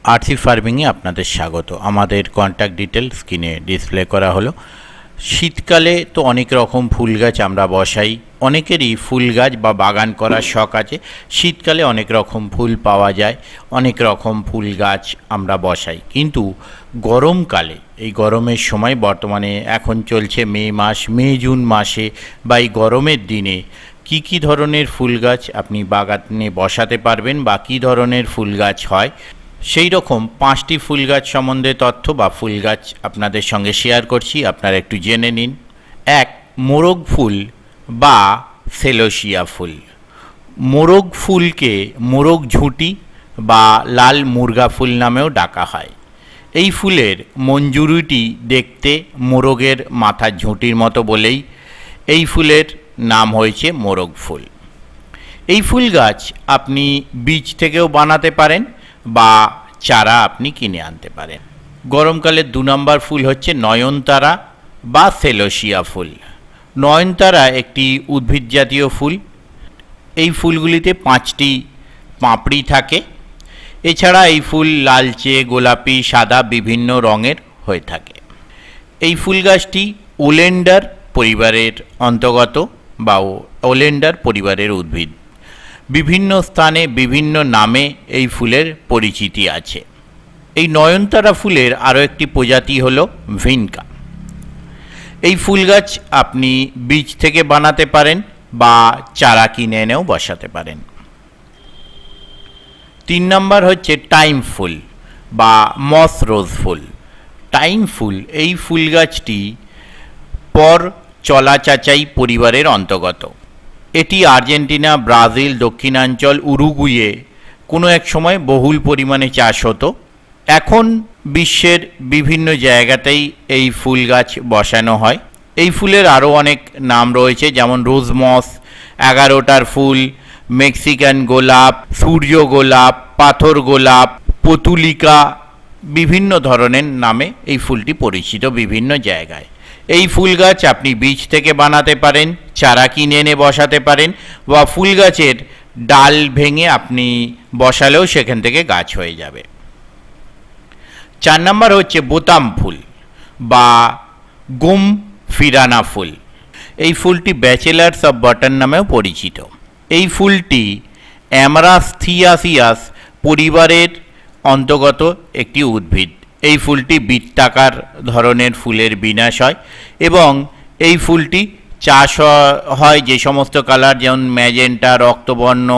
RC ফার্মিংয়ে আপনাদের স্বাগত। আমাদের কন্ট্যাক্ট ডিটেল স্ক্রিনে ডিসপ্লে করা হলো। শীতকালে তো অনেক রকম ফুল গাছ আমরা বসাই, অনেকেরই ফুল গাছ বা বাগান করার শখ আছে। শীতকালে অনেক রকম ফুল পাওয়া যায়, অনেক রকম ফুল গাছ আমরা বসাই, কিন্তু গরমকালে, এই গরমের সময় বর্তমানে এখন চলছে মে মাস, মে জুন মাসে বা এই গরমের দিনে কি ধরনের ফুল গাছ আপনি বাগানে বসাতে পারবেন বা কী ধরনের ফুল গাছ হয়, সেই রকম 5টি ফুল গাছ সম্বন্ধে তথ্য বা ফুল গাছ আপনাদের সঙ্গে শেয়ার করছি, আপনারা একটু জেনে নিন। 1. মোরগ ফুল বা সেলোসিয়া ফুল। মোরগ ফুলকে মোরগ ঝুঁটি বা লাল মুরগা ফুল নামেও ডাকা হয়। এই ফুলের মঞ্জুরিটি দেখতে মোরগের মাথার ঝুঁটির মতো বলেই এই ফুলের নাম হয়েছে মোরগ ফুল। এই ফুল গাছ আপনি বীজ থেকেও বানাতে পারেন বা চারা আপনি কিনে আনতে পারেন। গরমকালের 2 নম্বর ফুল হচ্ছে নয়নতারা বা সেলোসিয়া ফুল। নয়নতারা একটি উদ্ভিদ জাতীয় ফুল। এই ফুলগুলিতে 5টি পাপড়ি থাকে। এছাড়া এই ফুল লালচে, গোলাপি, সাদা বিভিন্ন রঙের হয়ে থাকে। এই ফুল গাছটি ওলেন্ডার পরিবারের অন্তর্গত বা ওলেন্ডার পরিবারের উদ্ভিদ। বিভিন্ন স্থানে বিভিন্ন নামে এই ফুলের পরিচিতি আছে। এই নয়নতারা ফুলের আরও একটি প্রজাতি হলো ভিনকা। এই ফুল গাছ আপনি বীজ থেকে বানাতে পারেন বা চারা কিনে এনেও বসাতে পারেন। 3 নম্বর হচ্ছে টাইম ফুল বা মস রোজ ফুল। টাইম ফুল, এই ফুল গাছটি পর চলাচাচাই পরিবারের অন্তর্গত। এটি আর্জেন্টিনা, ব্রাজিল, দক্ষিণাঞ্চল, উরুগুয়ে কোনো এক সময় বহুল পরিমাণে চাষ হতো। এখন বিশ্বের বিভিন্ন জায়গাতেই এই ফুল গাছ বসানো হয়। এই ফুলের আরও অনেক নাম রয়েছে, যেমন রোজমস, 11টার ফুল, মেক্সিকান গোলাপ, সূর্য গোলাপ, পাথর গোলাপ, পতুলিকা, বিভিন্ন ধরনের নামে এই ফুলটি পরিচিত বিভিন্ন জায়গায়। এই ফুল গাছ আপনি বীজ থেকে বানাতে পারেন, চারা কিনে এনে বসাতে পারেন বা ফুল গাছের ডাল ভেঙে আপনি বসালেও সেখান থেকে গাছ হয়ে যাবে। 4 নম্বর হচ্ছে বোতাম ফুল বা গুম ফিরানা ফুল। এই ফুলটি ব্যাচেলার্স অফ বাটন নামেও পরিচিত। এই ফুলটি অ্যামারাস্থিয়াসিয়াস পরিবারের অন্তর্গত একটি উদ্ভিদ। এই ফুলটি বৃত্তাকার ধরনের ফুলের বিন্যাস হয় এবং এই ফুলটি চাষ হয় যে সমস্ত কালার, যেমন ম্যাজেন্টা, রক্তবর্ণ,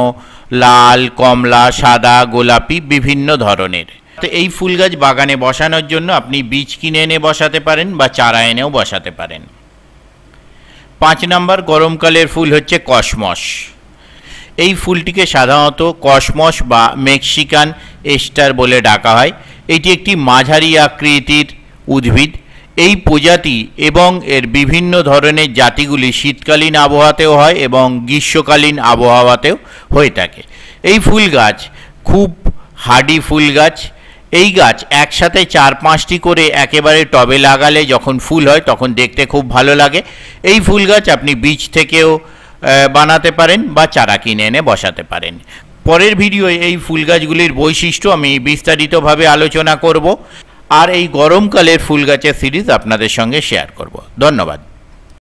লাল, কমলা, সাদা, গোলাপি, বিভিন্ন ধরনের। তো এই ফুল গাছ বাগানে বসানোর জন্য আপনি বীজ কিনে এনে বসাতে পারেন বা চারা এনেও বসাতে পারেন। 5 নম্বর গরমকালের ফুল হচ্ছে কসমস। এই ফুলটিকে সাধারণত কসমস বা মেক্সিকান এস্টার বলে ডাকা হয়। এটি একটি মাঝারি আকৃতির উদ্ভিদ। এই প্রজাতি এবং এর বিভিন্ন ধরনের জাতিগুলি শীতকালীন আবহাওয়াতেও হয় এবং গ্রীষ্মকালীন আবহাওয়াতেও হয়ে থাকে। এই ফুল গাছ খুব হার্ডি ফুল গাছ। এই গাছ একসাথে 4-5টি করে একেবারে টবে লাগালে যখন ফুল হয় তখন দেখতে খুব ভালো লাগে। এই ফুল গাছ আপনি বীজ থেকেও বানাতে পারেন বা চারা কিনে এনে বসাতে পারেন। পরের ভিডিওয়ে এই ফুল গাছগুলির বৈশিষ্ট্য আমি বিস্তারিতভাবে আলোচনা করব আর এই গরমকালের ফুল গাছের সিরিজ আপনাদের সঙ্গে শেয়ার করব। ধন্যবাদ।